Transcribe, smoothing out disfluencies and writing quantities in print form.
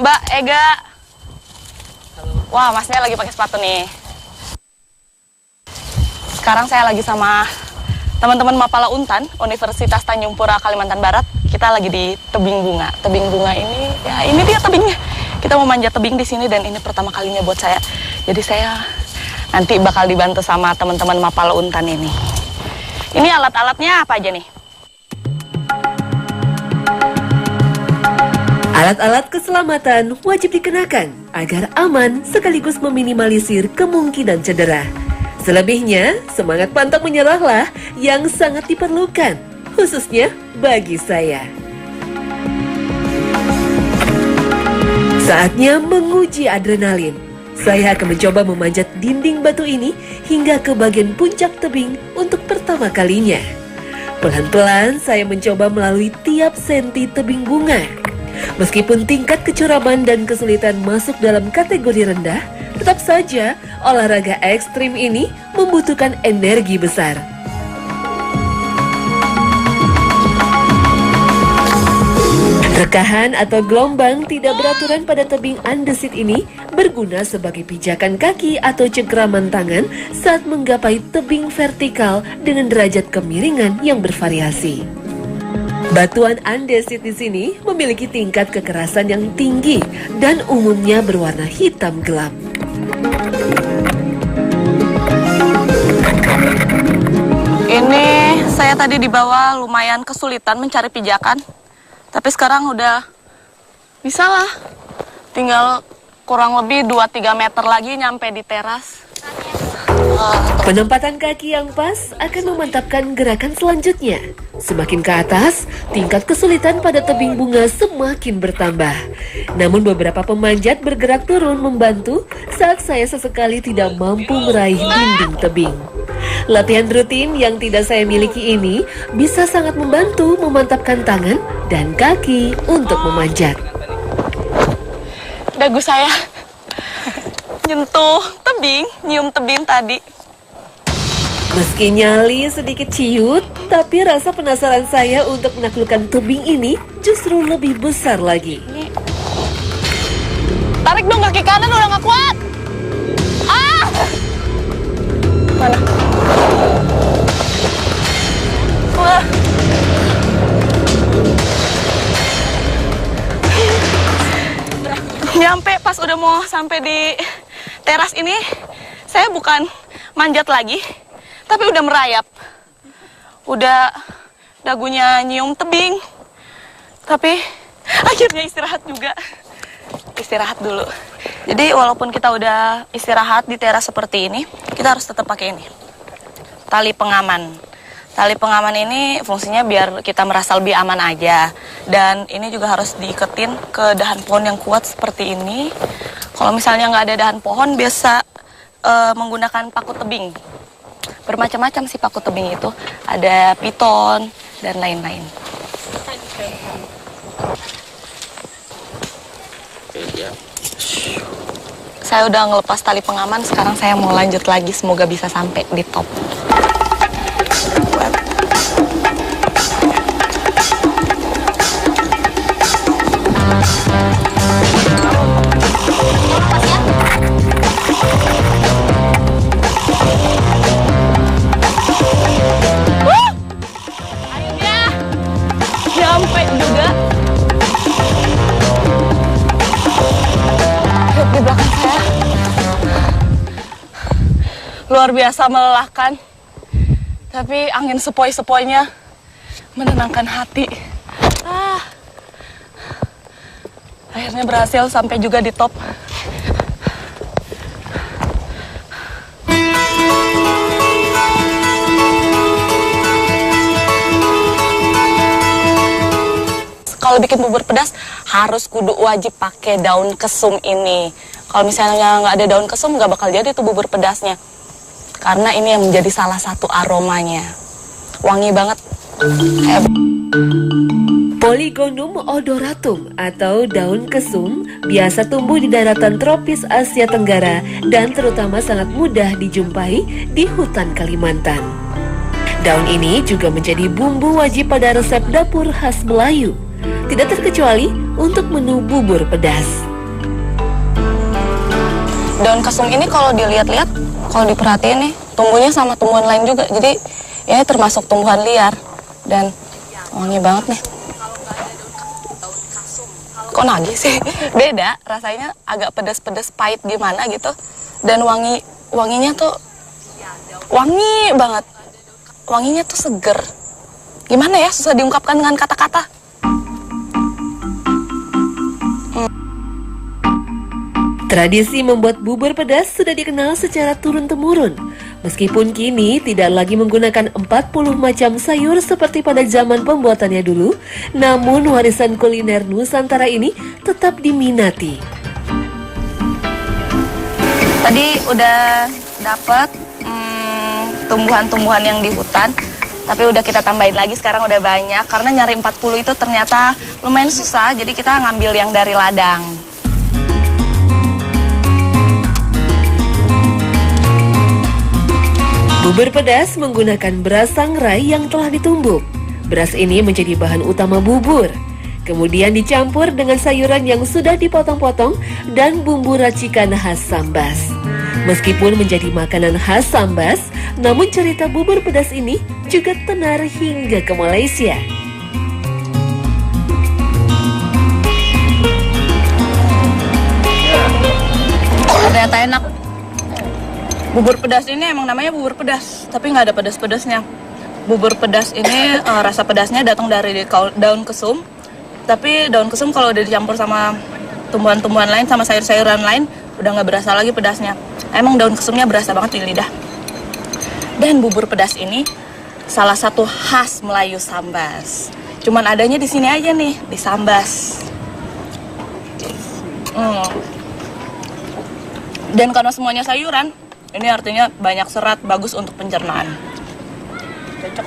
Mbak Ega. Wah, masnya lagi pakai sepatu nih. Sekarang saya lagi sama teman-teman Mapala Untan, Universitas Tanjung Pura, Kalimantan Barat. Kita lagi di tebing bunga. Tebing bunga ini, ya ini dia tebingnya. Kita mau manjat tebing di sini dan ini pertama kalinya buat saya. Jadi saya nanti bakal dibantu sama teman-teman Mapala Untan ini. Ini alat-alatnya apa aja nih? Alat-alat keselamatan wajib dikenakan agar aman sekaligus meminimalisir kemungkinan cedera. Selebihnya, semangat pantang menyerahlah yang sangat diperlukan, khususnya bagi saya. Saatnya menguji adrenalin. Saya akan mencoba memanjat dinding batu ini hingga ke bagian puncak tebing untuk pertama kalinya. Pelan-pelan saya mencoba melalui tiap senti tebing bunga. Meskipun tingkat kecuraman dan kesulitan masuk dalam kategori rendah, tetap saja olahraga ekstrim ini membutuhkan energi besar. Rekahan atau gelombang tidak beraturan pada tebing andesit ini berguna sebagai pijakan kaki atau cengkraman tangan saat menggapai tebing vertikal dengan derajat kemiringan yang bervariasi. Batuan andesit di sini memiliki tingkat kekerasan yang tinggi dan umumnya berwarna hitam gelap. Ini saya tadi di bawah lumayan kesulitan mencari pijakan. Tapi sekarang udah bisa lah. Tinggal kurang lebih 2-3 meter lagi nyampe di teras. Penempatan kaki yang pas akan memantapkan gerakan selanjutnya. Semakin ke atas, tingkat kesulitan pada tebing bunga semakin bertambah. Namun beberapa pemanjat bergerak turun membantu saat saya sesekali tidak mampu meraih dinding tebing. Latihan rutin yang tidak saya miliki ini bisa sangat membantu memantapkan tangan dan kaki untuk memanjat. Dagu saya nyentuh tebing, nyium tebing tadi. Meski nyali sedikit ciut, tapi rasa penasaran saya untuk menaklukkan tebing ini justru lebih besar lagi. Tarik dong kaki kanan, udah gak kuat. Ah! Mana? Wah. Nyampe pas udah mau sampai di teras ini, saya bukan manjat lagi, tapi udah merayap. Udah dagunya nyium tebing. Tapi akhirnya istirahat juga. Istirahat dulu. Jadi walaupun kita udah istirahat di teras seperti ini, kita harus tetap pakai ini. Tali pengaman. Tali pengaman ini fungsinya biar kita merasa lebih aman aja. Dan ini juga harus diiketin ke dahan pohon yang kuat seperti ini. Kalau misalnya nggak ada dahan pohon, biasa menggunakan paku tebing. Bermacam-macam sih paku tebing itu. Ada piton dan lain-lain. Saya udah ngelepas tali pengaman, sekarang saya mau lanjut lagi. Semoga bisa sampai di top. Di belakang saya luar biasa melelahkan, tapi angin sepoi-sepoinya menenangkan hati. Akhirnya berhasil sampai juga di top. Kalau bikin bubur pedas harus kudu wajib pakai daun kesum ini. Kalau misalnya nggak ada daun kesum nggak bakal jadi tuh bubur pedasnya. Karena ini yang menjadi salah satu aromanya. Wangi banget. Polygonum odoratum atau daun kesum biasa tumbuh di daratan tropis Asia Tenggara dan terutama sangat mudah dijumpai di hutan Kalimantan. Daun ini juga menjadi bumbu wajib pada resep dapur khas Melayu, tidak terkecuali untuk menu bubur pedas. daun kesum ini kalau dilihat-lihat, kalau diperhatiin nih, tumbuhnya sama tumbuhan lain juga. Jadi ini termasuk tumbuhan liar dan wangi banget nih. Kok nagih sih? Beda, rasanya agak pedas-pedas pahit gimana gitu. Dan wanginya tuh wangi banget. Wanginya tuh seger. Gimana ya, susah diungkapkan dengan kata-kata. Tradisi membuat bubur pedas sudah dikenal secara turun-temurun. Meskipun kini tidak lagi menggunakan 40 macam sayur seperti pada zaman pembuatannya dulu, namun warisan kuliner Nusantara ini tetap diminati. Tadi udah dapet tumbuhan-tumbuhan yang di hutan, tapi udah kita tambahin lagi, sekarang udah banyak. Karena nyari 40 itu ternyata lumayan susah, jadi kita ngambil yang dari ladang. Bubur pedas menggunakan beras sangrai yang telah ditumbuk. Beras ini menjadi bahan utama bubur. Kemudian dicampur dengan sayuran yang sudah dipotong-potong dan bumbu racikan khas Sambas. Meskipun menjadi makanan khas Sambas, namun cerita bubur pedas ini juga tenar hingga ke Malaysia. Ternyata enak. Bubur pedas ini emang namanya bubur pedas, tapi nggak ada pedas-pedasnya. Bubur pedas ini rasa pedasnya datang dari daun kesum. Tapi daun kesum kalau udah dicampur sama tumbuhan-tumbuhan lain, sama sayur-sayuran lain, udah nggak berasa lagi pedasnya. Emang daun kesumnya berasa banget di lidah. Dan bubur pedas ini salah satu khas Melayu Sambas. Cuman adanya di sini aja nih, di Sambas. Dan karena semuanya sayuran, ini artinya banyak serat, bagus untuk pencernaan. Cocok.